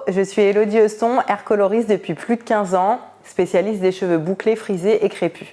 je suis Élodie Euston, hair coloriste depuis plus de 15 ans, spécialiste des cheveux bouclés, frisés et crépus.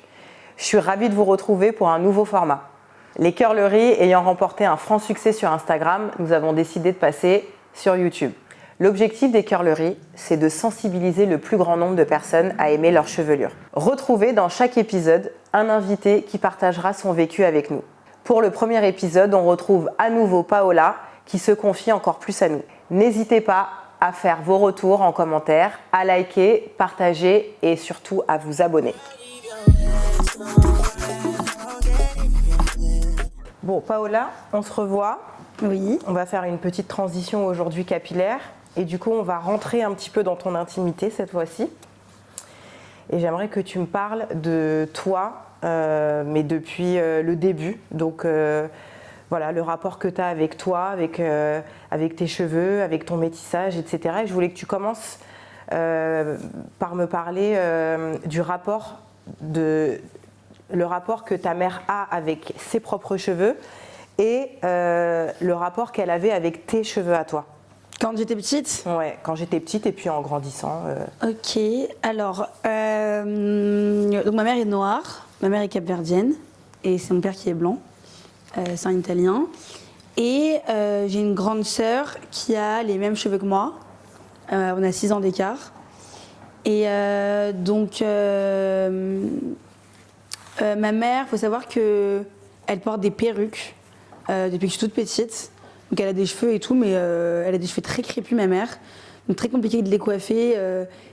Je suis ravie de vous retrouver pour un nouveau format. Les curleries ayant remporté un franc succès sur Instagram, nous avons décidé de passer sur YouTube. L'objectif des curleries, c'est de sensibiliser le plus grand nombre de personnes à aimer leur chevelure. Retrouvez dans chaque épisode un invité qui partagera son vécu avec nous. Pour le premier épisode, on retrouve à nouveau Paola qui se confie encore plus à nous. N'hésitez pas à faire vos retours en commentaire, à liker, partager et surtout à vous abonner. Bon, Paola, on se revoit. Oui. On va faire une petite transition aujourd'hui capillaire. Et du coup, on va rentrer un petit peu dans ton intimité cette fois-ci. Et j'aimerais que tu me parles de toi, mais depuis le début. Donc voilà, le rapport que tu as avec toi, avec tes cheveux, avec ton métissage, etc. Et je voulais que tu commences par me parler du rapport que ta mère a avec ses propres cheveux et le rapport qu'elle avait avec tes cheveux à toi. Quand j'étais petite? Ouais, quand j'étais petite et puis en grandissant. Ok, alors, donc ma mère est noire, ma mère est capverdienne et c'est mon père qui est blanc, c'est un Italien. Et j'ai une grande sœur qui a les mêmes cheveux que moi, on a 6 ans d'écart. Et donc, ma mère, il faut savoir qu'elle porte des perruques depuis que je suis toute petite. Donc elle a des cheveux et tout, mais elle a des cheveux très crépus, ma mère. Donc très compliqué de les coiffer.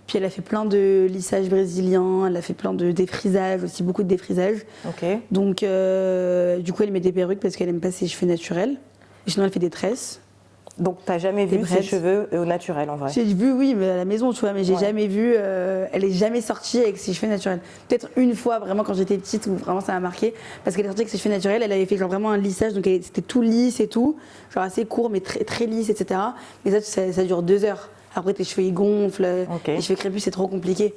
Puis elle a fait plein de lissages brésiliens, elle a fait plein de défrisages, aussi beaucoup de défrisages. Ok. Donc du coup elle met des perruques parce qu'elle aime pas ses cheveux naturels. Et sinon elle fait des tresses. Donc t'as jamais vu ses cheveux au naturel en vrai? J'ai vu, oui, mais à la maison, tu vois, mais j'ai jamais vu. Elle est jamais sortie avec ses cheveux naturels. Peut-être une fois vraiment quand j'étais petite où vraiment ça m'a marqué, parce qu'elle est sortie avec ses cheveux naturels. Elle avait fait genre vraiment un lissage, donc c'était tout lisse et tout, genre assez court mais très très lisse, etc. Mais ça dure 2 heures. Après tes cheveux ils gonflent, Okay. Les cheveux crépus c'est trop compliqué.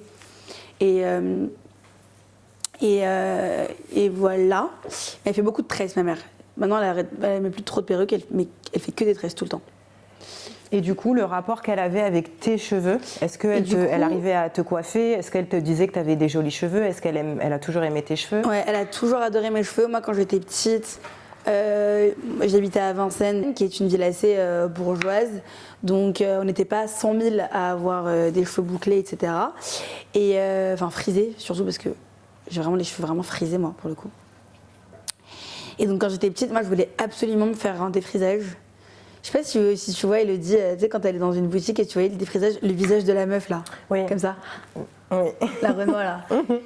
Et voilà. Elle fait beaucoup de tresses, ma mère. Maintenant, elle met plus trop de perruques, mais elle fait que des tresses tout le temps. Et du coup, le rapport qu'elle avait avec tes cheveux, est-ce qu'elle arrivait à te coiffer? Est-ce qu'elle te disait que tu avais des jolis cheveux? Est-ce qu'elle a toujours aimé tes cheveux? Ouais, elle a toujours adoré mes cheveux. Moi, quand j'étais petite, j'habitais à Vincennes, qui est une ville assez bourgeoise. Donc, on n'était pas 100 000 à avoir des cheveux bouclés, etc. Et enfin, frisés, surtout parce que j'ai vraiment les cheveux vraiment frisés, moi, pour le coup. Et donc quand j'étais petite, moi je voulais absolument me faire un défrisage. Je sais pas si tu vois, Élodie, tu sais quand elle est dans une boutique et tu voyais le défrisage, le visage de la meuf là, oui. Comme ça. Oui. La Renoir là.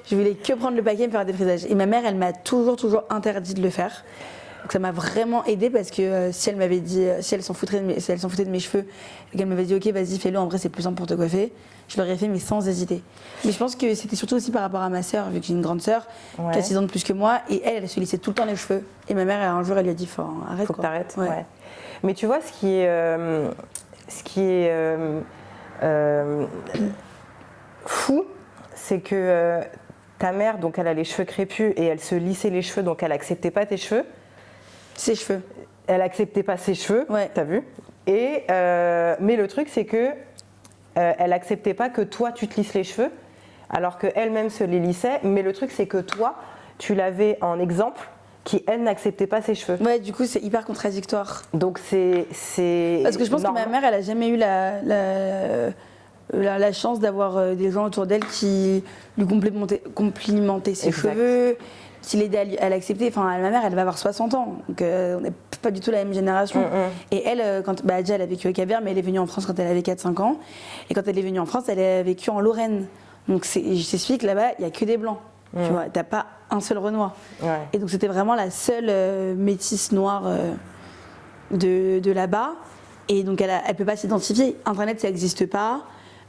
Je voulais que prendre le paquet et me faire un défrisage. Et ma mère, elle m'a toujours interdit de le faire. Donc ça m'a vraiment aidée parce que si elle m'avait dit, si elle s'en foutait de mes cheveux et qu'elle m'avait dit ok vas-y fais-le, en vrai c'est plus simple pour te coiffer, je l'aurais fait mais sans hésiter. Mais je pense que c'était surtout aussi par rapport à ma sœur, vu que j'ai une grande sœur qui a 6 ans de plus que moi et elle se lissait tout le temps les cheveux. Et ma mère un jour elle lui a dit arrête faut quoi. Que t'arrêtes. Ouais. Mais tu vois ce qui est fou, c'est que ta mère donc elle a les cheveux crépus et elle se lissait les cheveux donc elle acceptait pas tes cheveux. Ses cheveux. Elle acceptait pas ses cheveux, t'as vu. Et mais le truc c'est que elle acceptait pas que toi tu te lisses les cheveux, alors qu'elle-même se les lissait. Mais le truc c'est que toi, tu l'avais en exemple, qui elle n'acceptait pas ses cheveux. Ouais, du coup c'est hyper contradictoire. Donc c'est. Parce que je pense que ma mère, elle a jamais eu la chance d'avoir des gens autour d'elle qui lui complimentaient ses cheveux, qui l'aidaient à l'accepter. Enfin, ma mère, elle va avoir 60 ans, donc on n'est pas du tout la même génération. Et elle, déjà, elle a vécu au Cap-Vert, mais elle est venue en France quand elle avait 4-5 ans. Et quand elle est venue en France, elle a vécu en Lorraine. Donc je t'explique, là-bas, il n'y a que des blancs. Tu vois, t'as pas un seul Renoir. Et donc c'était vraiment la seule métisse noire de là-bas. Et donc elle peut pas s'identifier. Internet, ça n'existe pas.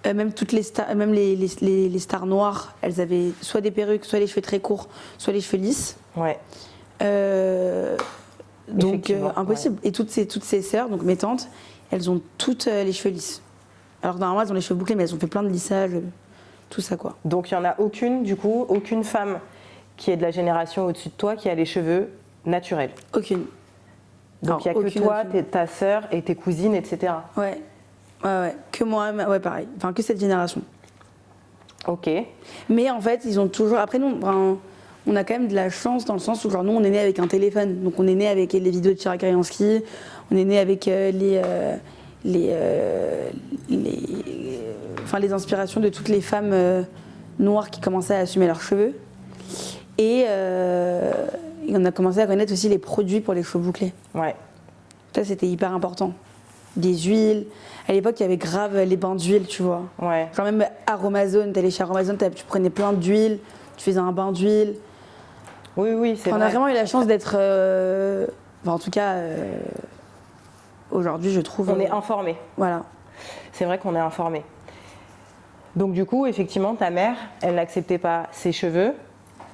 Même toutes les stars, même les stars noires, elles avaient soit des perruques, soit les cheveux très courts, soit les cheveux lisses. Donc impossible. Et toutes ces sœurs, donc mes tantes, elles ont toutes les cheveux lisses. Alors normalement elles ont les cheveux bouclés, mais elles ont fait plein de lissages, tout ça quoi. Donc il n'y en a aucune femme qui est de la génération au-dessus de toi qui a les cheveux naturels. Aucune. Donc il n'y a que toi, ta sœur et tes cousines, etc. Ouais. Ouais, que moi, ouais, pareil. Enfin, que cette génération. Ok. Mais en fait, ils ont toujours. Après, nous, on a quand même de la chance dans le sens où, genre, nous, on est né avec un téléphone. Donc, on est né avec les vidéos de Chirac-Arianski, on est né avec les inspirations de toutes les femmes noires qui commençaient à assumer leurs cheveux. Et on a commencé à connaître aussi les produits pour les cheveux bouclés. Ouais. Ça, c'était hyper important. Des huiles. À l'époque, il y avait grave les bains d'huile, tu vois. Ouais. Genre même Aromazone, t'allais chez Aromazone, tu prenais plein d'huile, tu faisais un bain d'huile. Oui, c'est vrai. On a vraiment eu la chance d'être... en tout cas, aujourd'hui, je trouve... On est informés. Voilà. C'est vrai qu'on est informés. Donc du coup, effectivement, ta mère, elle n'acceptait pas ses cheveux,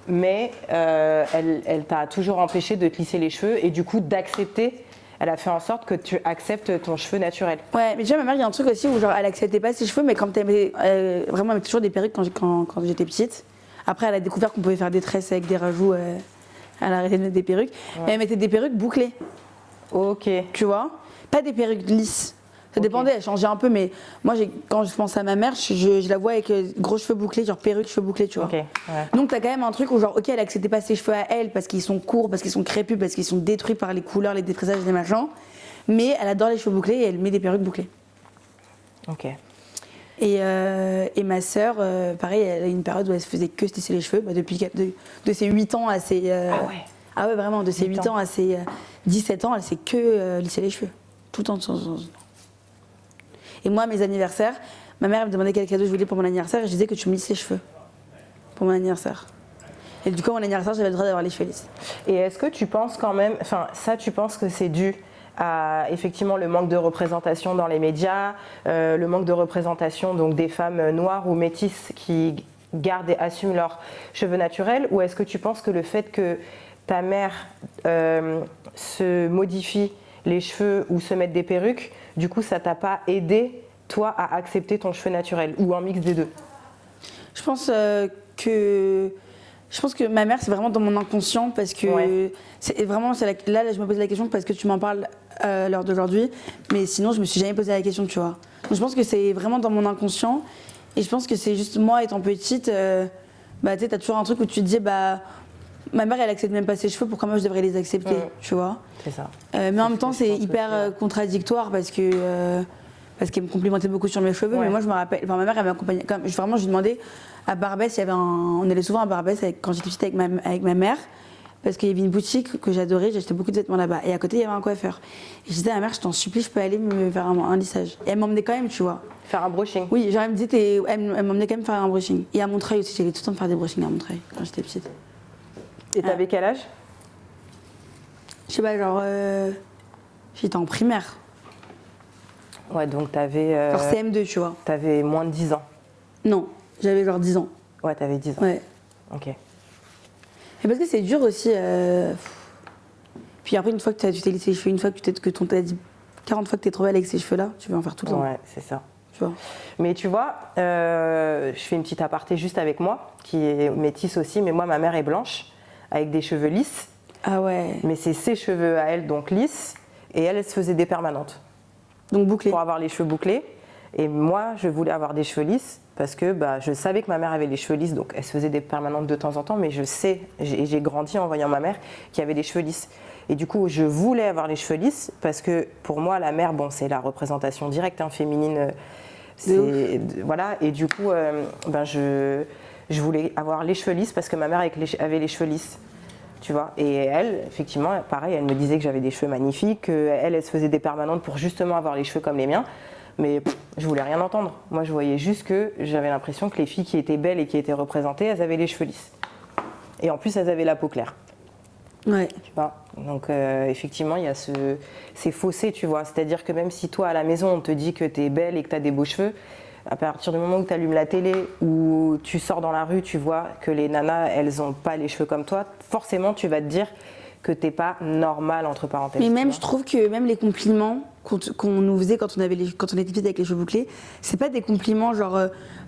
mais elle t'a toujours empêché de te lisser les cheveux et du coup d'accepter. Elle a fait en sorte que tu acceptes ton cheveu naturel. Ouais, mais déjà, ma mère, il y a un truc aussi où genre, elle acceptait pas ses cheveux, mais quand vraiment, elle mettait toujours des perruques quand j'étais petite. Après, elle a découvert qu'on pouvait faire des tresses avec des rajouts. Elle a arrêté de mettre des perruques. Ouais. Mais elle mettait des perruques bouclées. Ok. Tu vois? Pas des perruques lisses. Ça dépendait, elle changeait un peu, mais moi, quand je pense à ma mère, je la vois avec gros cheveux bouclés, genre perruque, cheveux bouclés, tu vois. Okay, ouais. Donc, t'as quand même un truc où, genre, ok, elle acceptait pas ses cheveux à elle parce qu'ils sont courts, parce qu'ils sont crépus, parce qu'ils sont détruits par les couleurs, les détressages, les machins. Mais elle adore les cheveux bouclés et elle met des perruques bouclées. Ok. Et ma sœur, pareil, elle a une période où elle se faisait que se lisser les cheveux, depuis de ses 8 ans à ses. Ah ouais. Ah ouais, vraiment, de ses 8 ans à ses 17 ans, elle s'est que lisser les cheveux. Tout le temps. Et moi, à mes anniversaires, ma mère elle me demandait quel cadeau je voulais pour mon anniversaire et je disais que tu me lisses les cheveux pour mon anniversaire. Et du coup, mon anniversaire, j'avais le droit d'avoir les cheveux lisses. Et est-ce que tu penses quand même, enfin ça, tu penses que c'est dû à effectivement le manque de représentation dans les médias, le manque de représentation donc des femmes noires ou métisses qui gardent et assument leurs cheveux naturels, ou est-ce que tu penses que le fait que ta mère se modifie les cheveux ou se mettre des perruques, du coup ça t'a pas aidé toi à accepter ton cheveu naturel, ou un mix des deux? Je pense que ma mère, c'est vraiment dans mon inconscient parce que c'est vraiment là je me pose la question parce que tu m'en parles à l'heure d'aujourd'hui, mais sinon je me suis jamais posé la question, tu vois. Donc je pense que c'est vraiment dans mon inconscient et je pense que c'est juste moi étant petite, tu sais, t'as toujours un truc où tu te dis ma mère elle accepte même pas ses cheveux, pourquoi moi je devrais les accepter, tu vois. C'est ça. Mais en même temps c'est hyper contradictoire parce qu'elle me complimentait beaucoup sur mes cheveux, mais moi je me rappelle, ma mère elle m'accompagnait, vraiment je lui demandais à Barbès, on allait souvent à Barbès quand j'étais petite avec ma mère, parce qu'il y avait une boutique que j'adorais, j'achetais beaucoup de vêtements là-bas, et à côté il y avait un coiffeur. Et je disais à ma mère, je t'en supplie, je peux aller me faire un lissage. Et elle m'emmenait quand même, tu vois. Faire un brushing? Oui, genre elle me disait, elle m'emmenait quand même faire un brushing. Et à Montreuil aussi, j'allais tout le temps faire des brushings à Montreuil quand j'étais petite. Et t'avais quel âge? Je sais pas, genre j'étais en primaire. Ouais, donc t'avais... genre CM2, tu vois. T'avais moins de 10 ans? Non, j'avais genre 10 ans. Ouais, t'avais 10 ans. Ouais. Ok. Et parce que c'est dur aussi. Puis après, une fois que tu t'es lissé les cheveux, une fois que ton t'a dit 40 fois que t'es trop belle avec ces cheveux-là, tu veux en faire tout le temps. Ouais, c'est ça. Tu vois. Mais tu vois, je fais une petite aparté juste avec moi, qui est métisse aussi, mais moi, ma mère est blanche, avec des cheveux lisses. Ah ouais. Mais c'est ses cheveux à elle, donc lisses, et elle se faisait des permanentes. Donc bouclés. Pour avoir les cheveux bouclés. Et moi, je voulais avoir des cheveux lisses parce que je savais que ma mère avait les cheveux lisses, donc elle se faisait des permanentes de temps en temps, mais je sais, j'ai grandi en voyant ma mère qui avait les cheveux lisses. Et du coup, je voulais avoir les cheveux lisses parce que pour moi, la mère, c'est la représentation directe féminine. Voilà, et du coup, je voulais avoir les cheveux lisses parce que ma mère avait les cheveux lisses. Tu vois, et elle, effectivement, pareil, elle me disait que j'avais des cheveux magnifiques, qu'elle se faisait des permanentes pour justement avoir les cheveux comme les miens. Mais je voulais rien entendre. Moi, je voyais juste que j'avais l'impression que les filles qui étaient belles et qui étaient représentées, elles avaient les cheveux lisses. Et en plus, elles avaient la peau claire. Ouais. Tu vois. Donc, effectivement, il y a ces fossés, tu vois. C'est-à-dire que même si toi, à la maison, on te dit que tu es belle et que tu as des beaux cheveux, à partir du moment où tu allumes la télé ou tu sors dans la rue, tu vois que les nanas, elles n'ont pas les cheveux comme toi, forcément, tu vas te dire que t'es pas normale, entre parenthèses. Mais même, je trouve que même les compliments qu'on nous faisait quand on était petite avec les cheveux bouclés, c'est pas des compliments genre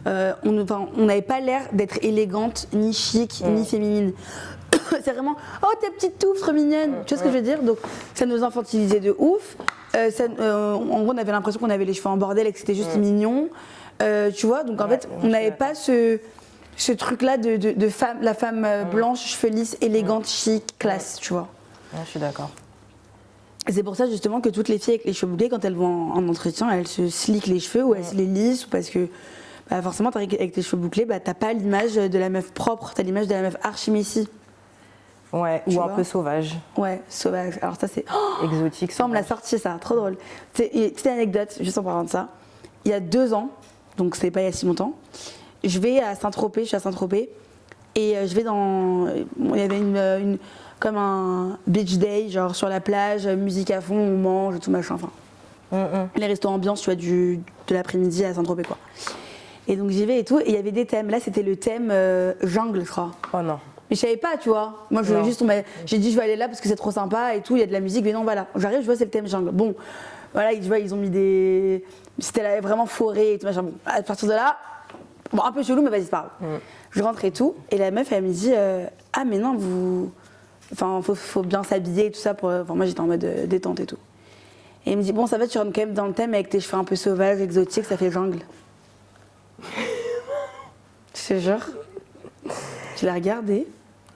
on n'avait pas l'air d'être élégante, ni chic, ni féminine. C'est vraiment oh ta petite touffe trop mignonne, tu vois ce que je veux dire. Donc ça nous infantilisait de ouf En gros, on avait l'impression qu'on avait les cheveux en bordel et que c'était juste mignon. Tu vois, donc en fait, on n'avait pas ce truc-là de femme, la femme blanche, cheveux lisses, élégante, chic, classe, tu vois. Ouais, je suis d'accord. Et c'est pour ça justement que toutes les filles avec les cheveux bouclés, quand elles vont en entretien, elles se slickent les cheveux ou elles se les lissent, parce que forcément, avec tes cheveux bouclés, t'as pas l'image de la meuf propre, t'as l'image de la meuf archi-messie. Ouais, ou un peu sauvage. Ouais, sauvage. Alors ça c'est exotique. Ça on me l'a sorti ça, trop drôle. Petite anecdote, juste en parlant de ça. Il y a 2 ans, donc c'est pas il y a si longtemps, je vais à Saint-Tropez, je suis à Saint-Tropez, et je vais dans... Il y avait comme un beach day, genre sur la plage, musique à fond, on mange, tout machin, enfin. Les restos ambiance, tu vois, de l'après-midi à Saint-Tropez, quoi. Et donc j'y vais et tout, et il y avait des thèmes. Là c'était le thème jungle, je crois. Oh non. Mais je savais pas, tu vois. Moi, j'ai dit, je vais aller là parce que c'est trop sympa et tout, il y a de la musique, mais non, voilà. J'arrive, je vois, c'est le thème jungle. Bon, voilà, tu vois, ils ont mis des. C'était là, vraiment forêt et tout, machin. Bon, à partir de là, bon, un peu chelou, mais vas-y, c'est pas grave. Je rentre et tout, et la meuf, elle me dit, ah, mais non, Enfin, faut bien s'habiller et tout ça. Enfin, moi, j'étais en mode détente et tout. Et elle me dit, bon, ça va, tu rentres quand même dans le thème avec tes cheveux un peu sauvages, exotiques, ça fait jungle. Je te jure. Je l'ai regardée.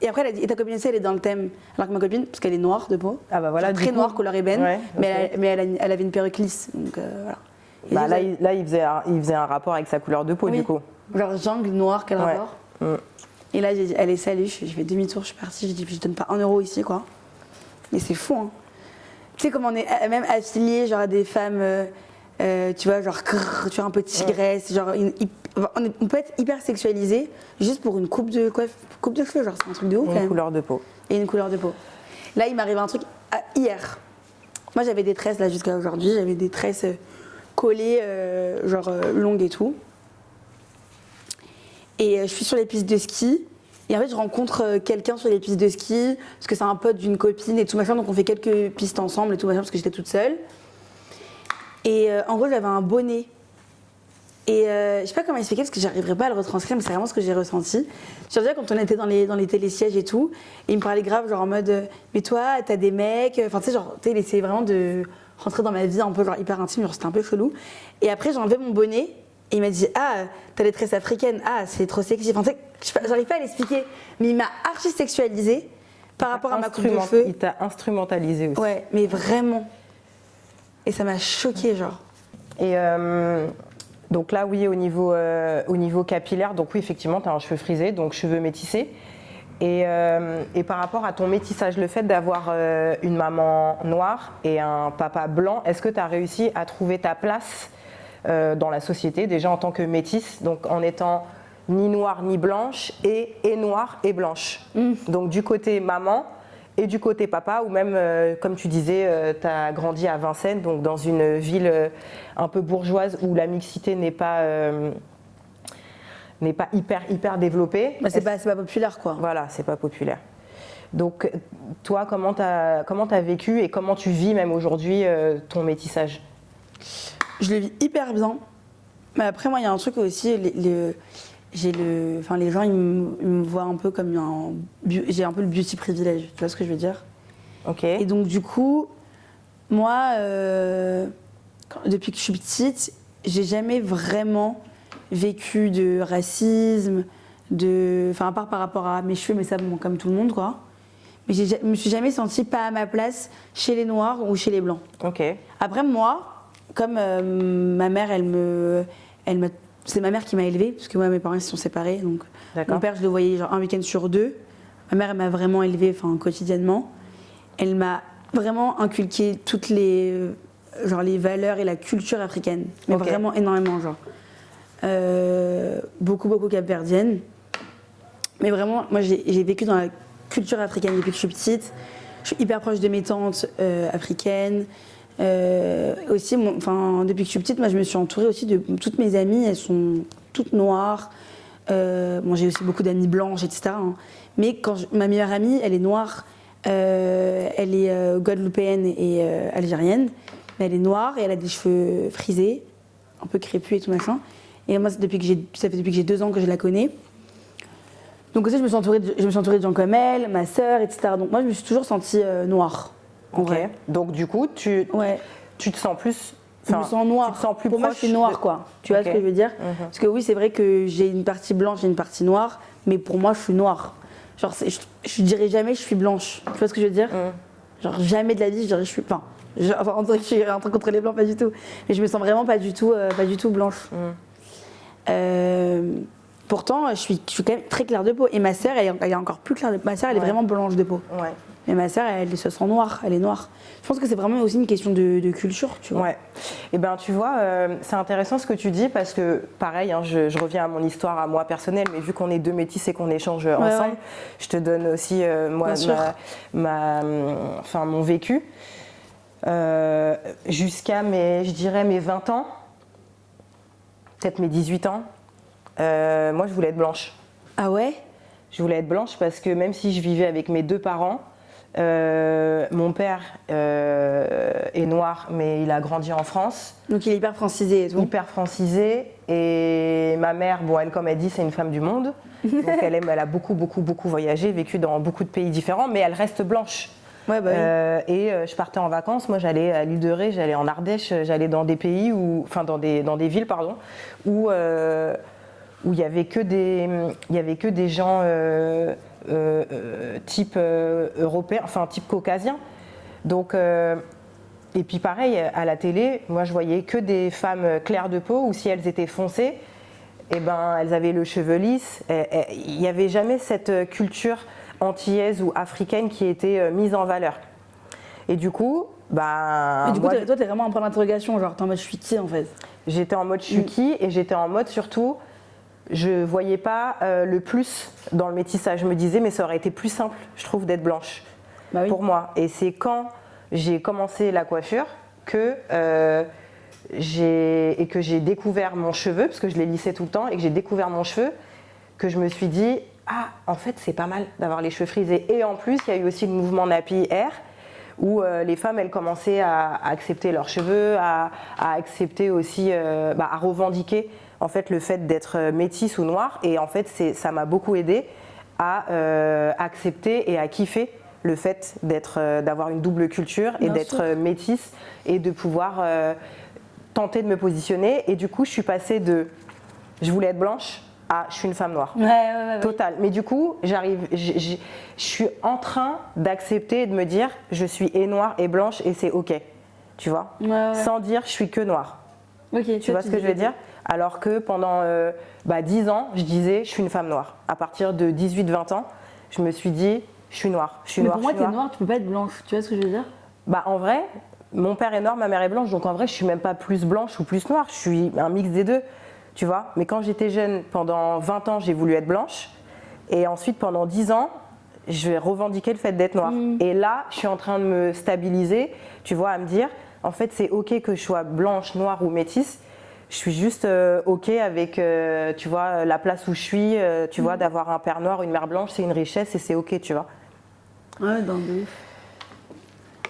Et après, elle a dit, et ta copine aussi, elle est dans le thème. Alors que ma copine, parce qu'elle est noire de peau, ah bah voilà, très noire, couleur ébène, ouais, mais elle avait une perruque lisse. Donc voilà. Bah là, il faisait un rapport avec sa couleur de peau, du coup. Genre jungle, noir, quel rapport. Et là, j'ai dit, allez, salut, je fais demi-tour, je suis partie. J'ai dit, je donne pas 1 euro ici, quoi. Mais c'est fou, hein. Tu sais, comme on est même affiliés, genre à des femmes, tu vois, genre, tu vois, un peu tigresse, genre, on peut être hyper sexualisé juste pour une coupe de cheveux, genre c'est un truc de ouf quand même. Une couleur de peau. Et une couleur de peau. Là il m'arrive un truc hier. Moi j'avais des tresses là jusqu'à aujourd'hui, j'avais des tresses collées, longues et tout. Et je suis sur les pistes de ski. Et en fait je rencontre quelqu'un sur les pistes de ski, parce que c'est un pote d'une copine et tout machin, donc on fait quelques pistes ensemble et tout machin, parce que j'étais toute seule. Et en gros j'avais un bonnet. Et je sais pas comment expliquer parce que j'arriverai pas à le retranscrire, mais c'est vraiment ce que j'ai ressenti. Je veux dire, quand on était dans les télésièges et tout, et il me parlait grave, genre en mode mais toi, t'as des mecs, enfin tu sais, genre, il essayait vraiment de rentrer dans ma vie un peu genre hyper intime, genre c'était un peu chelou. Et après, j'ai enlevé mon bonnet et il m'a dit ah, t'as des tresses africaines, ah, c'est trop sexy. Enfin, tu sais, j'arrive pas à l'expliquer, mais il m'a archi sexualisée par rapport à ma coupe de cheveux. Il t'a instrumentalisé aussi. Ouais, mais vraiment. Et ça m'a choquée, genre. Et donc là, oui, au niveau capillaire, donc oui, effectivement, tu as un cheveu frisé, donc cheveux métissés. Et par rapport à ton métissage, le fait d'avoir une maman noire et un papa blanc, est-ce que tu as réussi à trouver ta place dans la société, déjà en tant que métisse, donc en étant ni noire ni blanche, et noire et blanche. Donc du côté maman et du côté papa, ou même, comme tu disais, tu as grandi à Vincennes, donc dans une ville un peu bourgeoise où la mixité n'est pas hyper développée. Bah, c'est pas populaire, quoi. Voilà, c'est pas populaire. Donc toi, comment t'as vécu et comment tu vis même aujourd'hui ton métissage? Je le vis hyper bien. Mais après, moi, il y a un truc aussi, les gens, ils me voient un peu comme j'ai un peu le beauty privilège, tu vois ce que je veux dire? Ok. Et donc, du coup, moi, depuis que je suis petite, j'ai jamais vraiment vécu de racisme, enfin, à part par rapport à mes cheveux, mais ça, bon, comme tout le monde, quoi. Mais je me suis jamais sentie pas à ma place chez les Noirs ou chez les Blancs. Ok. Après, moi, comme ma mère, c'est ma mère qui m'a élevée, parce que moi, mes parents se sont séparés. Donc, mon père, je le voyais genre un week-end sur 2. Ma mère, elle m'a vraiment élevée, quotidiennement. Elle m'a vraiment inculqué toutes les valeurs et la culture africaine. Mais vraiment énormément, genre. Beaucoup capverdienne. Mais vraiment, moi, j'ai vécu dans la culture africaine depuis que je suis petite. Je suis hyper proche de mes tantes africaines. Aussi, depuis que je suis petite, moi, je me suis entourée aussi de toutes mes amies. Elles sont toutes noires. J'ai aussi beaucoup d'amies blanches, etc. Hein. Mais ma meilleure amie, elle est noire. Elle est guadeloupéenne et algérienne. Mais elle est noire et elle a des cheveux frisés, un peu crépus et tout machin. Et moi, ça fait depuis que j'ai 2 ans que je la connais. Donc aussi, je me suis entourée de gens comme elle, ma sœur, etc. Donc moi, je me suis toujours sentie noire. Ok. Donc du coup, Ouais. tu te sens plus... Je me sens noire. Tu te sens plus pour moi, je suis noire, quoi. Tu vois ce que je veux dire? Parce que oui, c'est vrai que j'ai une partie blanche et une partie noire, mais pour moi, je suis noire. Genre, je dirais jamais je suis blanche. Tu vois ce que je veux dire? Genre, jamais de la vie, je dirais je suis... Enfin, on dirait que je suis un truc contre les blancs, pas du tout. Mais je me sens vraiment pas du tout blanche. Pourtant, je suis quand même très claire de peau. Et ma sœur, elle est encore plus claire de peau. Ma sœur, elle est vraiment blanche de peau. Ouais. Mais ma sœur, elle se sent noire, elle est noire. Je pense que c'est vraiment aussi une question de culture, tu vois. Ouais. Et ben tu vois, c'est intéressant ce que tu dis parce que pareil, hein, je reviens à mon histoire à moi personnelle, mais vu qu'on est deux métis et qu'on échange ensemble, je te donne aussi moi mon vécu jusqu'à mes 20 ans, peut-être mes 18 ans. Moi, je voulais être blanche. Ah ouais? Je voulais être blanche parce que même si je vivais avec mes deux parents. Mon père est noir, mais il a grandi en France. Donc il est hyper francisé et tout. Hyper francisé. Et ma mère, bon, elle, comme elle dit, c'est une femme du monde. Donc elle a beaucoup voyagé, vécu dans beaucoup de pays différents, mais elle reste blanche. Ouais, bah oui. Et je partais en vacances, moi j'allais à l'île de Ré, j'allais en Ardèche, j'allais dans des pays dans des villes, pardon, où il y avait que des gens type européen, enfin type caucasien. Donc, et puis pareil, à la télé, moi je voyais que des femmes claires de peau, ou si elles étaient foncées, et ben, elles avaient le cheveu lisse. Il n'y avait jamais cette culture antillaise ou africaine qui était mise en valeur. Et du coup, toi, t'es vraiment en point d'interrogation, genre t'es en mode je suis qui en fait? J'étais en mode je suis qui, et j'étais en mode surtout, je voyais pas le plus dans le métissage. Je me disais, mais ça aurait été plus simple, je trouve, d'être blanche pour moi. Et c'est quand j'ai commencé la coiffure que j'ai découvert mon cheveu, parce que je l'ai lissé tout le temps, et que j'ai découvert mon cheveu, que je me suis dit, ah, en fait, c'est pas mal d'avoir les cheveux frisés. Et en plus, il y a eu aussi le mouvement Nappy Hair, où les femmes, elles commençaient à accepter leurs cheveux, à accepter aussi, à revendiquer en fait le fait d'être métisse ou noire. Et en fait, ça m'a beaucoup aidée à accepter et à kiffer le fait d'avoir une double culture et d'être métisse et de pouvoir tenter de me positionner. Et du coup, je suis passée de je voulais être blanche à je suis une femme noire. Total. Mais du coup, je suis en train d'accepter et de me dire je suis et noire et blanche et c'est ok. Tu vois, sans dire je suis que noire. Tu vois ce que je veux dire? Alors que pendant 10 ans, je disais je suis une femme noire. À partir de 18-20 ans, je me suis dit je suis noire. Mais pour moi, t'es noire, tu peux pas être blanche. Tu vois ce que je veux dire? En vrai, mon père est noir, ma mère est blanche, donc en vrai, je suis même pas plus blanche ou plus noire. Je suis un mix des deux. Tu vois, mais quand j'étais jeune, pendant 20 ans, j'ai voulu être blanche. Et ensuite, pendant 10 ans, je vais revendiquer le fait d'être noire. Et là, je suis en train de me stabiliser, tu vois, à me dire, en fait, c'est ok que je sois blanche, noire ou métisse. Je suis juste ok avec, tu vois, la place où je suis, tu vois, d'avoir un père noir, une mère blanche, c'est une richesse et c'est ok, tu vois. Ouais, dans le ouf.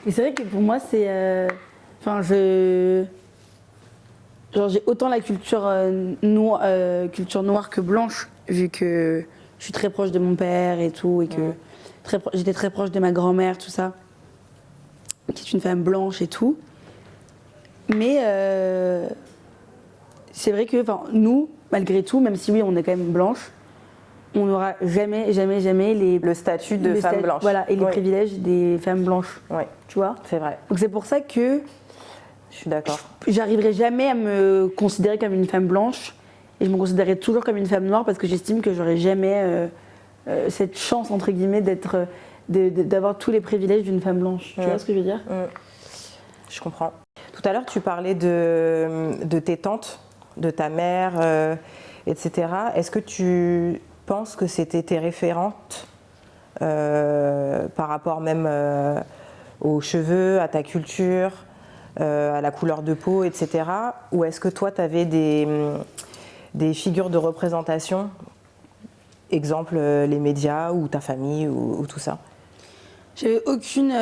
Mais c'est vrai que pour moi, c'est... j'ai autant la culture noire que blanche, vu que je suis très proche de mon père et tout, et que j'étais très proche de ma grand-mère, tout ça, qui est une femme blanche et tout. Mais c'est vrai que nous, malgré tout, même si oui, on est quand même blanche, on n'aura jamais le statut de femme blanche. Voilà, et les privilèges des femmes blanches. Oui, tu vois. C'est vrai. Donc c'est pour ça que je suis d'accord. J'arriverai jamais à me considérer comme une femme blanche et je me considérerai toujours comme une femme noire parce que j'estime que j'aurai jamais cette chance entre guillemets d'avoir tous les privilèges d'une femme blanche. Tu vois ce que je veux dire? Je comprends. Tout à l'heure, tu parlais de tes tantes, de ta mère, etc. Est-ce que tu penses que c'était tes référentes par rapport même aux cheveux, à ta culture? À la couleur de peau, etc. Ou est-ce que toi, tu avais des figures de représentation, exemple les médias ou ta famille ou tout ça? J'avais aucune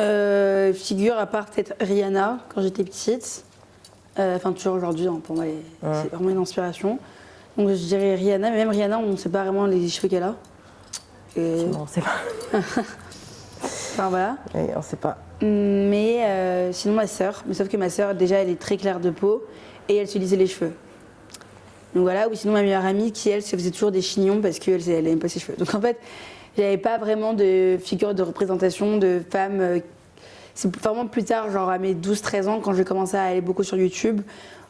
figure à part peut-être Rihanna quand j'étais petite. Enfin, toujours aujourd'hui, hein, pour moi, c'est vraiment une inspiration. Donc je dirais Rihanna, mais même Rihanna, on ne sait pas vraiment les cheveux qu'elle a. Non, c'est pas. enfin voilà. Et on sait pas. Mais sinon ma sœur, mais sauf que ma sœur déjà elle est très claire de peau et elle se lisait les cheveux. Donc voilà, ou sinon ma meilleure amie qui elle se faisait toujours des chignons parce qu'elle n'aime pas ses cheveux. Donc en fait, j'avais pas vraiment de figure de représentation de femme. C'est vraiment plus tard, genre à mes 12-13 ans, quand j'ai commencé à aller beaucoup sur YouTube,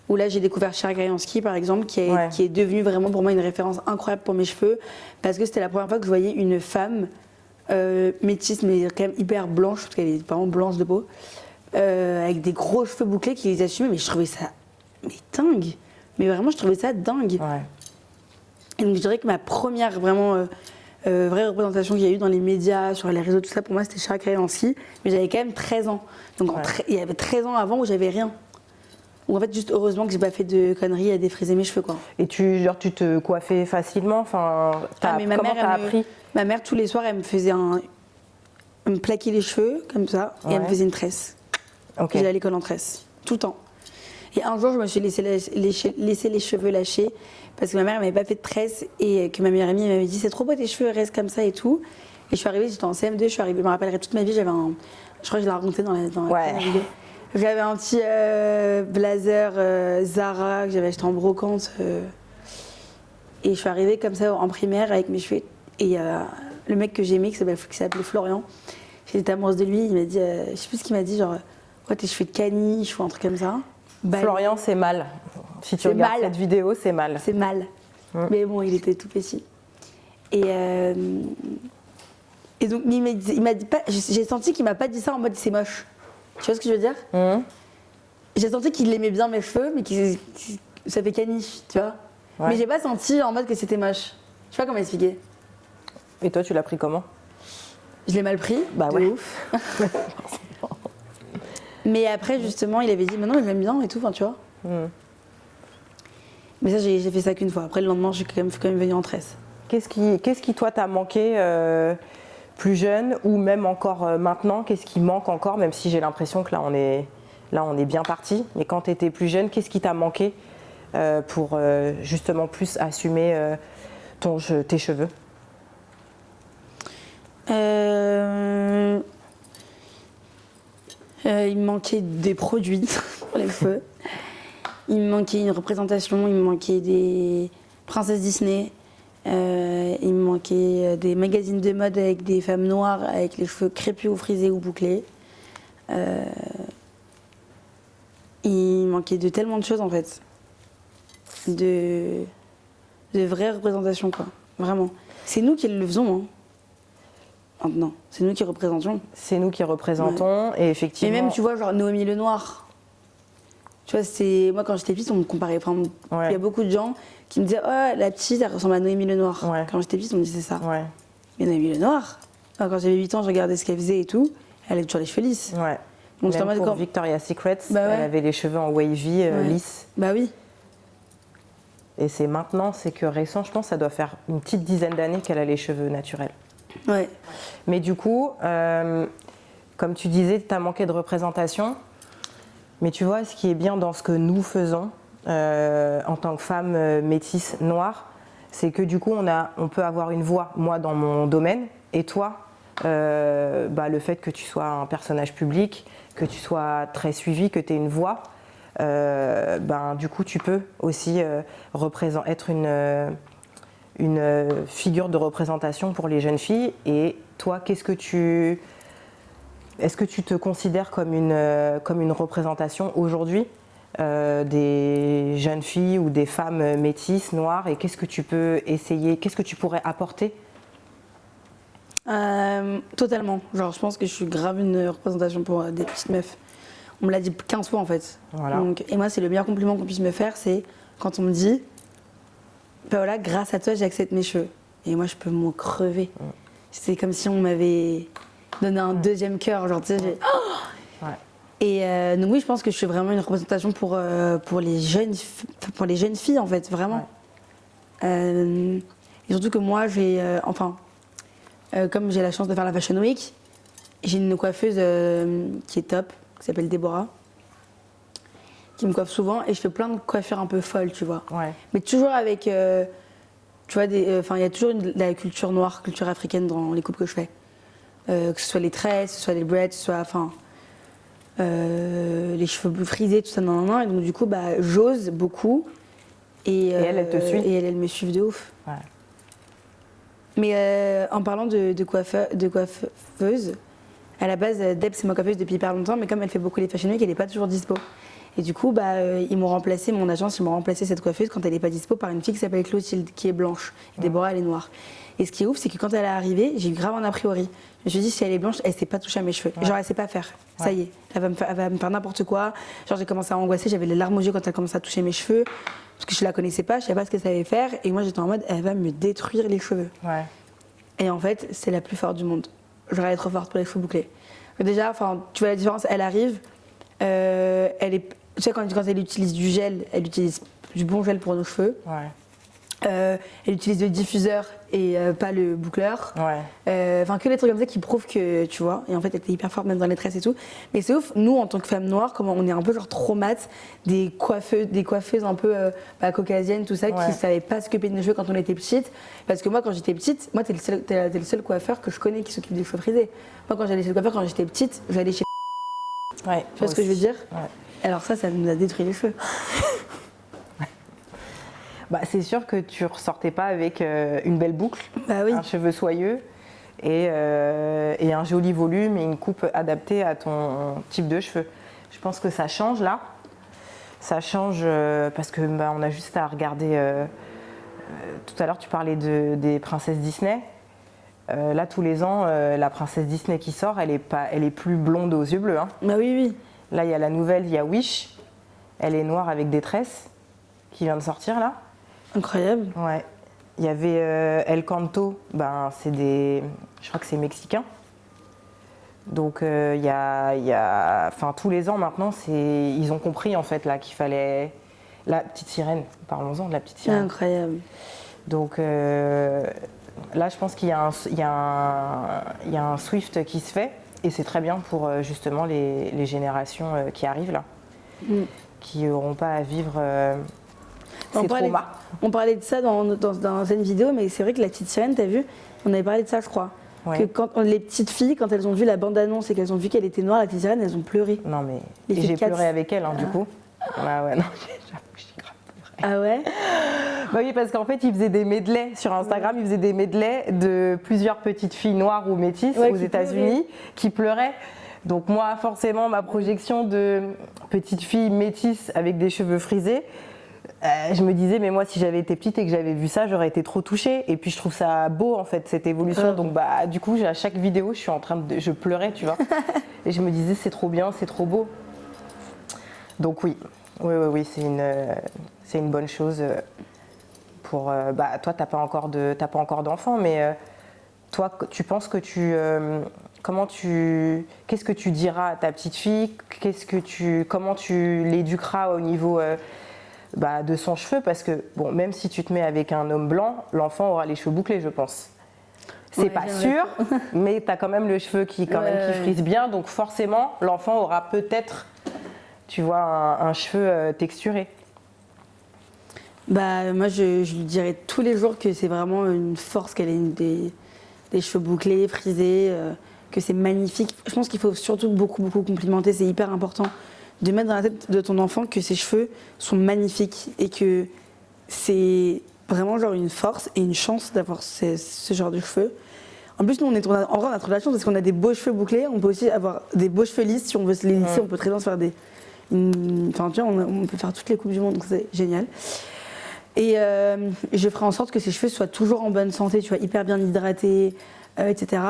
où là j'ai découvert Cher Krayansky par exemple, qui est devenue vraiment pour moi une référence incroyable pour mes cheveux, parce que c'était la première fois que je voyais une femme métisse, mais quand même hyper blanche, parce qu'elle est vraiment blanche de peau, avec des gros cheveux bouclés qui les assumaient, mais je trouvais ça dingue. Mais vraiment, je trouvais ça dingue. Ouais. Et donc je dirais que ma première vraiment vraie représentation qu'il y a eu dans les médias, sur les réseaux, tout ça, pour moi c'était Cher Krayansky, mais j'avais quand même 13 ans. Donc il y avait 13 ans avant où j'avais rien. Ou en fait, juste heureusement que j'ai pas fait de conneries à défriser mes cheveux, quoi. Et tu te coiffais facilement, enfin, comment t'as appris? Ma mère, tous les soirs, elle me plaquait les cheveux, comme ça, et elle me faisait une tresse. Ok. J'allais à l'école en tresse, tout le temps. Et un jour, je me suis laissé les cheveux lâcher, parce que ma mère m'avait pas fait de tresse, et que ma meilleure amie m'avait dit, c'est trop beau tes cheveux, restent comme ça et tout. Et je suis arrivée, j'étais en CM2, je me rappellerai toute ma vie, je crois que je l'ai raconté dans la vidéo. J'avais un petit blazer Zara que j'avais acheté en brocante. Et je suis arrivée comme ça en primaire avec mes cheveux. Et le mec que j'aimais, qui s'appelait Florian, j'étais amoureuse de lui, il m'a dit, je sais plus ce qu'il m'a dit, genre, ouais, tes cheveux de caniche ou un truc comme ça. Florian, c'est mal. Si tu regardes cette vidéo, c'est mal. C'est mal. Mais bon, il était tout petit. Et donc, il m'a dit pas, j'ai senti qu'il m'a pas dit ça en mode c'est moche. Tu vois ce que je veux dire? J'ai senti qu'il aimait bien mes cheveux, mais ça fait caniche, tu vois. Ouais. Mais j'ai pas senti en mode que c'était moche. Je sais pas comment expliquer. Et toi, tu l'as pris comment? Je l'ai mal pris, ouf. Mais après, justement, il avait dit, maintenant, il m'aime bien et tout, enfin, tu vois. Mais ça, j'ai fait ça qu'une fois. Après, le lendemain, je suis quand même venue en tresse. Qu'est-ce qui toi, t'a manqué plus jeune ou même encore maintenant? Qu'est-ce qui manque encore, même si j'ai l'impression que là, on est bien parti. Mais quand tu étais plus jeune, qu'est-ce qui t'a manqué pour justement plus assumer tes cheveux? Il me manquait des produits pour les cheveux. Il me manquait une représentation, il me manquait des princesses Disney. Il me manquait des magazines de mode avec des femmes noires avec les cheveux crépus ou frisés ou bouclés. Il manquait de tellement de choses en fait. De vraies représentations, quoi. Vraiment. C'est nous qui le faisons, hein. Maintenant. C'est nous qui représentons. C'est nous qui représentons, et effectivement... Et même, tu vois, genre Noémie Lenoir. Tu vois, moi quand j'étais petite, on me comparait. Enfin, il y a beaucoup de gens qui me disaient, oh, la petite, elle ressemble à Noémie Lenoir. Ouais. Quand j'étais petite, on me disait ça. Ouais. Mais Noémie Lenoir, quand j'avais 8 ans, je regardais ce qu'elle faisait et tout, elle avait toujours les cheveux lisses. Ouais. Donc, même pour Victoria's Secret, elle avait les cheveux en wavy, lisses. Bah oui. Et c'est maintenant, c'est que récent, je pense, ça doit faire une petite dizaine d'années qu'elle a les cheveux naturels. Ouais. Mais du coup, comme tu disais, tu as manqué de représentation. Mais tu vois, ce qui est bien dans ce que nous faisons en tant que femmes métisses noires, c'est que du coup, on peut avoir une voix, moi dans mon domaine, et toi, le fait que tu sois un personnage public, que tu sois très suivi, que tu aies une voix, du coup, tu peux aussi être une figure de représentation pour les jeunes filles. Et toi, est-ce que tu te considères comme une représentation aujourd'hui des jeunes filles ou des femmes métisses, noires, et qu'est-ce que tu peux essayer, qu'est-ce que tu pourrais apporter? Totalement. Genre, je pense que je suis grave une représentation pour des petites meufs. On me l'a dit 15 fois en fait. Voilà. Donc, et moi, c'est le meilleur compliment qu'on puisse me faire, c'est quand on me dit, voilà, grâce à toi, j'accepte mes cheveux. Et moi, je peux m'en crever. C'est comme si on m'avait donné un deuxième cœur, genre, tu sais, Et donc oui, je pense que je suis vraiment une représentation pour les jeunes filles, en fait, vraiment. Et surtout que moi, comme j'ai la chance de faire la Fashion Week, j'ai une coiffeuse qui est top, qui s'appelle Déborah, qui me coiffe souvent, et je fais plein de coiffures un peu folles, tu vois. Ouais. Mais toujours avec, tu vois, il y a toujours de la culture noire, culture africaine dans les coupes que je fais. que ce soit les tresses, que ce soit les braids, que ce soit les cheveux frisés, tout ça, et donc du coup, j'ose beaucoup. Et elle te suit. Et elle me suit de ouf. Ouais. Mais en parlant de coiffeuse, à la base, Deb, c'est ma coiffeuse depuis hyper longtemps, mais comme elle fait beaucoup les fashion week, elle n'est pas toujours dispo. Et du coup, ils m'ont remplacé, mon agence, ils m'ont remplacé cette coiffeuse quand elle n'est pas dispo par une fille qui s'appelle Clotilde, qui est blanche. Et Déborah, elle est noire. Et ce qui est ouf, c'est que quand elle est arrivée, j'ai eu grave un a priori. Je me suis dit, si elle est blanche, elle sait pas toucher à mes cheveux. Ouais. Genre, elle sait pas faire. Ouais. Ça y est, elle va me faire n'importe quoi. Genre, j'ai commencé à angoisser, j'avais les larmes aux yeux quand elle commençait à toucher mes cheveux. Parce que je la connaissais pas, je savais pas ce qu'elle savait faire. Et moi, j'étais en mode, elle va me détruire les cheveux. Ouais. Et en fait, c'est la plus forte du monde. Genre, elle est trop forte pour les cheveux bouclés. Déjà, tu vois la différence, elle arrive, tu sais, quand elle utilise du gel, elle utilise du bon gel pour nos cheveux. Ouais. Elle utilise le diffuseur et pas le boucleur. Ouais. Que des trucs comme ça qui prouvent que, tu vois, et en fait elle était hyper forte même dans les tresses et tout. Mais c'est ouf, nous en tant que femmes noires, comment on est un peu genre traumates des coiffeuses un peu caucasiennes, tout ça, ouais. Qui savaient pas s'occuper de nos cheveux quand on était petite. Parce que moi quand j'étais petite, moi t'es le seul coiffeur que je connais qui s'occupe des cheveux frisés. Moi quand j'allais chez le coiffeur, quand j'étais petite, j'allais chez. Ouais, tu vois ce que je veux dire? Ouais. Alors ça nous a détruit les cheveux. C'est sûr que tu ressortais pas avec une belle boucle, oui. Un cheveu soyeux et un joli volume et une coupe adaptée à ton type de cheveux. Je pense que ça change là. Ça change parce que on a juste à regarder. Tout à l'heure, tu parlais des princesses Disney. Là, tous les ans, la princesse Disney qui sort, elle est plus blonde aux yeux bleus. Hein. Oui, oui. Là, il y a la nouvelle, il y a Wish. Elle est noire avec des tresses qui vient de sortir là. Incroyable. Ouais. Il y avait El Canto, je crois que c'est mexicain. Donc il y a tous les ans maintenant, ils ont compris en fait là qu'il fallait la petite sirène. Parlons-en de la petite sirène. Incroyable. Donc là, je pense qu'il y a un Swift qui se fait et c'est très bien pour justement les générations qui arrivent là, qui n'auront pas à vivre. On parlait de ça dans une vidéo, mais c'est vrai que la petite sirène, t'as vu, on avait parlé de ça, je crois. Ouais. Que quand les petites filles, quand elles ont vu la bande-annonce et qu'elles ont vu qu'elle était noire, la petite sirène, elles ont pleuré. Non mais j'ai pleuré avec elle, du coup. Ouais, non, j'avoue que j'ai grave pleuré. Ah ouais? Oui, parce qu'en fait, ils faisaient des medleys sur Instagram, ils faisaient des medleys de plusieurs petites filles noires ou métisses aux États-Unis qui pleuraient. Donc moi, forcément, ma projection de petite fille métisse avec des cheveux frisés, je me disais, mais moi, si j'avais été petite et que j'avais vu ça, j'aurais été trop touchée. Et puis, je trouve ça beau, en fait, cette évolution. Donc, du coup, à chaque vidéo, je pleurais, tu vois. Et je me disais, c'est trop bien, c'est trop beau. Donc, oui, c'est une bonne chose pour. Toi, t'as pas encore d'enfant, mais toi, tu penses que qu'est-ce que tu diras à ta petite fille? Comment tu l'éduqueras au niveau de son cheveu, parce que même si tu te mets avec un homme blanc, l'enfant aura les cheveux bouclés, je pense. C'est pas sûr, mais tu as quand même le cheveu qui frise bien, donc forcément l'enfant aura peut-être, tu vois, un cheveu texturé. Moi je lui dirais tous les jours que c'est vraiment une force qu'elle ait des cheveux bouclés, frisés, que c'est magnifique. Je pense qu'il faut surtout beaucoup complimenter, c'est hyper important. De mettre dans la tête de ton enfant que ses cheveux sont magnifiques et que c'est vraiment genre une force et une chance d'avoir ce genre de cheveux. En plus, nous, on a trop de la chance parce qu'on a des beaux cheveux bouclés. On peut aussi avoir des beaux cheveux lisses. Si on veut se les lisser, on peut très bien se faire on peut faire toutes les coupes du monde, donc c'est génial. Et je ferai en sorte que ses cheveux soient toujours en bonne santé, tu vois, hyper bien hydratés, etc.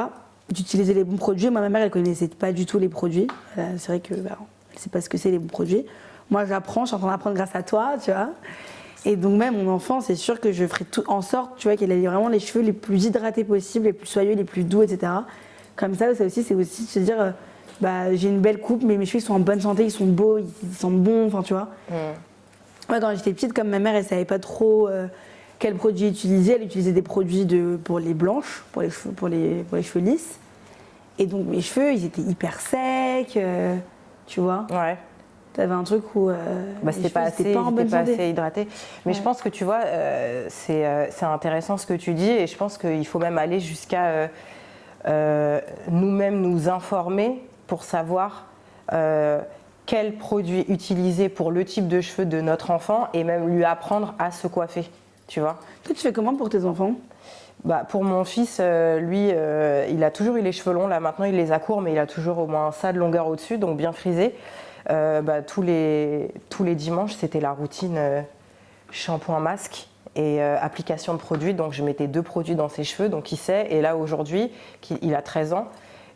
D'utiliser les bons produits. Moi, ma mère, elle connaissait pas du tout les produits. C'est vrai que elle sait pas ce que c'est les bons produits. Moi, j'apprends, je suis en train d'apprendre grâce à toi, tu vois. Et donc même mon enfant, c'est sûr que je ferai tout en sorte, tu vois, qu'elle ait vraiment les cheveux les plus hydratés possibles, les plus soyeux, les plus doux, etc. Comme ça aussi, c'est aussi de se dire, j'ai une belle coupe, mais mes cheveux ils sont en bonne santé, ils sont beaux, ils sentent bon, enfin tu vois. Moi, quand j'étais petite, comme ma mère, elle savait pas trop quels produits utiliser. Elle utilisait des produits pour les blanches, pour les cheveux lisses. Et donc mes cheveux, ils étaient hyper secs. Tu vois. Ouais. T'avais un truc où c'était pas assez hydraté. Mais je pense que tu vois, c'est intéressant ce que tu dis et je pense qu'il faut même aller jusqu'à nous-mêmes nous informer pour savoir quels produits utiliser pour le type de cheveux de notre enfant et même lui apprendre à se coiffer, tu vois. Toi, tu fais comment pour tes enfants? Pour mon fils, lui, il a toujours eu les cheveux longs. Là, maintenant, il les a courts, mais il a toujours au moins ça de longueur au-dessus, donc bien frisé. Tous les dimanches, c'était la routine shampoing masque et application de produits. Donc, je mettais 2 produits dans ses cheveux, donc il sait. Et là, aujourd'hui, il a 13 ans,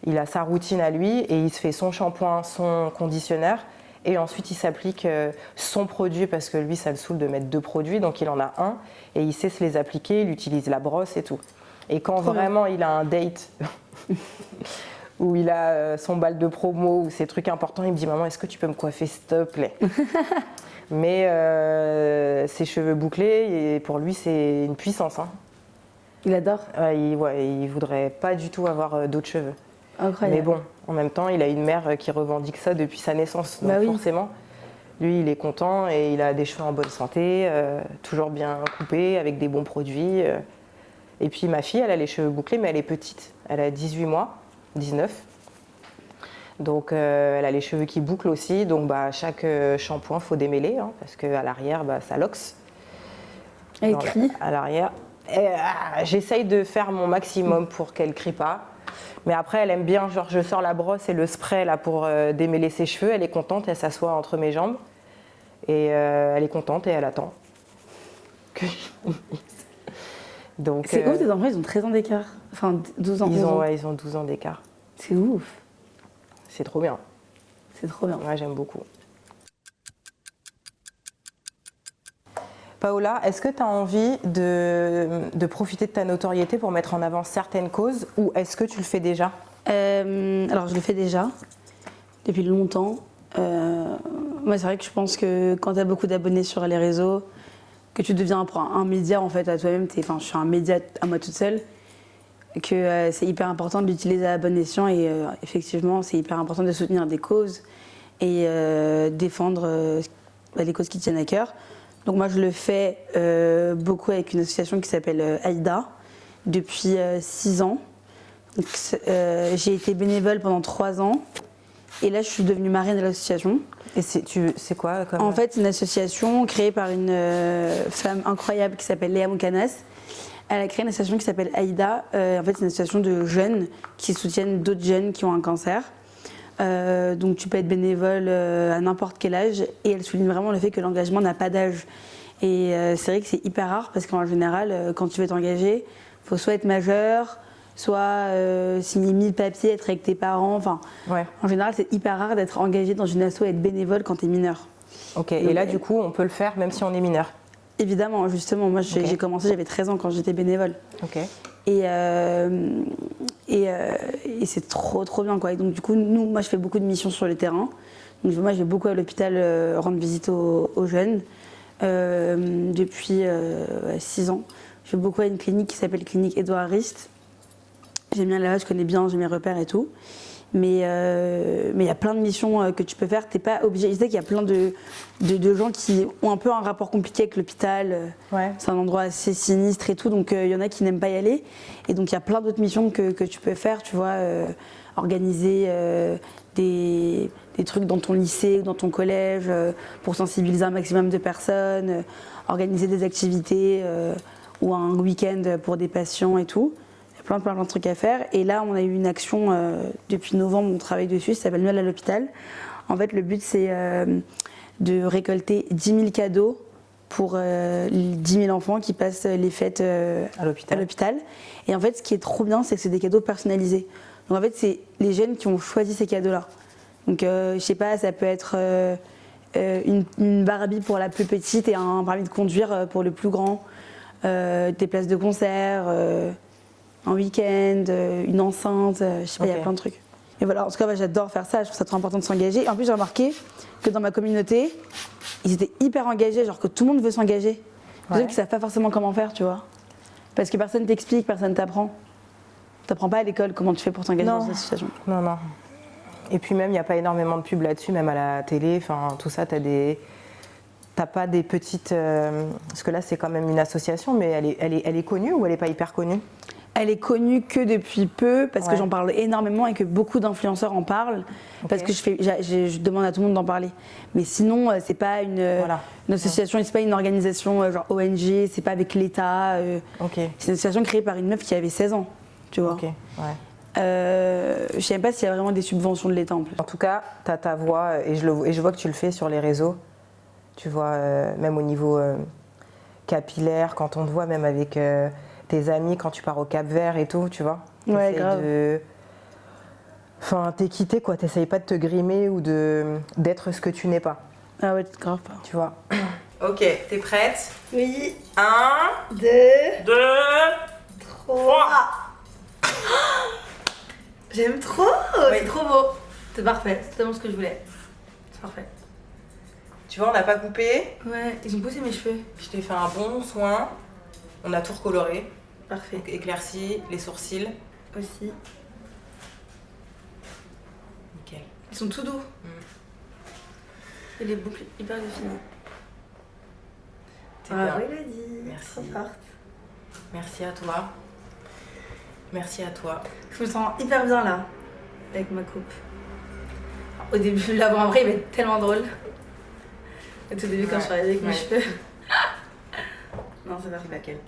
il a sa routine à lui et il se fait son shampoing, son conditionneur. Et ensuite, il s'applique son produit parce que lui, ça le saoule de mettre 2 produits. Donc, il en a un et il sait se les appliquer. Il utilise la brosse et tout. Et quand vraiment il a un date où il a son bal de promo ou ses trucs importants, il me dit « Maman, est-ce que tu peux me coiffer, s'il te plaît ?» Mais ses cheveux bouclés, et pour lui, c'est une puissance. Hein. Il adore. Il voudrait pas du tout avoir d'autres cheveux. Incroyable. Mais bon, en même temps, il a une mère qui revendique ça depuis sa naissance. Donc forcément, lui, il est content et il a des cheveux en bonne santé, toujours bien coupés, avec des bons produits. Et puis ma fille, elle a les cheveux bouclés, mais elle est petite. Elle a 18 mois, 19. Donc elle a les cheveux qui bouclent aussi. Donc chaque shampoing, il faut démêler, hein, parce qu'à l'arrière, ça loxe. Elle crie. À l'arrière. J'essaye de faire mon maximum pour qu'elle ne crie pas. Mais après, elle aime bien, genre je sors la brosse et le spray là pour démêler ses cheveux. Elle est contente, elle s'assoit entre mes jambes. Et elle est contente et elle attend. Donc, c'est ouf, tes enfants, ils ont 13 ans d'écart. Enfin, 12 ans. Ils ont 12 ans d'écart. C'est ouf. C'est trop bien. C'est trop bien. Ouais, j'aime beaucoup. Paola, est-ce que tu as envie de profiter de ta notoriété pour mettre en avant certaines causes ou est-ce que tu le fais déjà? Alors, je le fais déjà, depuis longtemps. Moi, c'est vrai que je pense que quand tu as beaucoup d'abonnés sur les réseaux, que tu deviens un média en fait à toi-même, je suis un média à moi toute seule, que c'est hyper important de l'utiliser à bon escient et effectivement, c'est hyper important de soutenir des causes et défendre les causes qui tiennent à cœur. Donc moi je le fais beaucoup avec une association qui s'appelle Aïda depuis 6 ans. Donc, j'ai été bénévole pendant 3 ans et là je suis devenue marraine de l'association. Et c'est quoi comme... En fait c'est une association créée par une femme incroyable qui s'appelle Léa Moukanas. Elle a créé une association qui s'appelle Aïda. En fait c'est une association de jeunes qui soutiennent d'autres jeunes qui ont un cancer. Donc tu peux être bénévole à n'importe quel âge et elle souligne vraiment le fait que l'engagement n'a pas d'âge et c'est vrai que c'est hyper rare parce qu'en général quand tu veux t'engager il faut soit être majeur, soit signer 1000 papiers, être avec tes parents, en général c'est hyper rare d'être engagé dans une asso et être bénévole quand tu es mineur. Ok, et là du coup on peut le faire même si on est mineur? Évidemment, justement, moi j'ai commencé, j'avais 13 ans quand j'étais bénévole. Ok. Et c'est trop bien quoi. Et donc du coup, moi je fais beaucoup de missions sur le terrain. Donc moi je vais beaucoup à l'hôpital rendre visite aux jeunes depuis 6 ans. Je vais beaucoup à une clinique qui s'appelle Clinique Édouard Arist. J'aime bien là, je connais bien, j'ai mes repères et tout. Mais il y a plein de missions que tu peux faire. T'es pas obligé. Je sais qu'il y a plein de gens qui ont un peu un rapport compliqué avec l'hôpital. Ouais. C'est un endroit assez sinistre et tout, donc il y en a qui n'aiment pas y aller. Et donc il y a plein d'autres missions que tu peux faire. Tu vois, organiser des trucs dans ton lycée ou dans ton collège pour sensibiliser un maximum de personnes, organiser des activités ou un week-end pour des patients et tout. Plein de trucs à faire. Et là, on a eu une action depuis novembre, on travaille dessus, ça s'appelle Noël à l'hôpital. En fait, le but, c'est de récolter 10 000 cadeaux pour 10 000 enfants qui passent les fêtes à l'hôpital. Et en fait, ce qui est trop bien, c'est que c'est des cadeaux personnalisés. Donc en fait, c'est les jeunes qui ont choisi ces cadeaux-là. Donc, je sais pas, ça peut être une Barbie pour la plus petite et un permis de conduire pour le plus grand, des places de concert, un week-end, une enceinte, je sais pas, il y a plein de trucs. Et voilà, en tout cas, j'adore faire ça, je trouve ça trop important de s'engager. Et en plus, j'ai remarqué que dans ma communauté, ils étaient hyper engagés, genre que tout le monde veut s'engager. Des gens qui savent pas forcément comment faire, tu vois. Parce que personne t'explique, personne t'apprend. T'apprends pas à l'école comment tu fais pour t'engager dans cette association. Non. Et puis même, il n'y a pas énormément de pubs là-dessus, même à la télé, tout ça, t'as pas des petites... parce que là, c'est quand même une association, mais elle est connue ou elle n'est pas hyper connue? Elle est connue que depuis peu parce que Ouais. j'en parle énormément et que beaucoup d'influenceurs en parlent parce que je demande à tout le monde d'en parler. Mais sinon, c'est pas une association, c'est pas une organisation genre ONG, c'est pas avec l'État. Ok. C'est une association créée par une meuf qui avait 16 ans, tu vois. Ok, ouais. Je sais même pas s'il y a vraiment des subventions de l'État en plus. En tout cas, tu as ta voix et je vois que tu le fais sur les réseaux. Tu vois, même au niveau capillaire, quand on te voit, même avec tes amis, quand tu pars au Cap-Vert et tout, tu vois. Ouais, grave. Enfin, t'es quitté, quoi. T'essayes pas de te grimer ou d'être ce que tu n'es pas. Ah ouais, grave pas. Tu vois. Ok, t'es prête? Oui. 1, 2, 2, 3. J'aime trop, Oui. c'est trop beau. C'est parfait, c'est tellement ce que je voulais. C'est parfait. Tu vois, on n'a pas coupé. Ouais, ils ont poussé mes cheveux. Je t'ai fait un bon soin. On a tout recoloré. Parfait. Donc, éclairci, les sourcils. Aussi. Nickel. Ils sont tout doux. Et les boucles hyper définies. T'es bien. Elodie. Merci. Trop forte. Merci à toi. Merci à toi. Je me sens hyper bien là, avec ma coupe. Au début, là, bon, après, il va être tellement drôle. Au tout début, quand je suis arrivée avec mes cheveux. Non, c'est parfait. Laquelle ?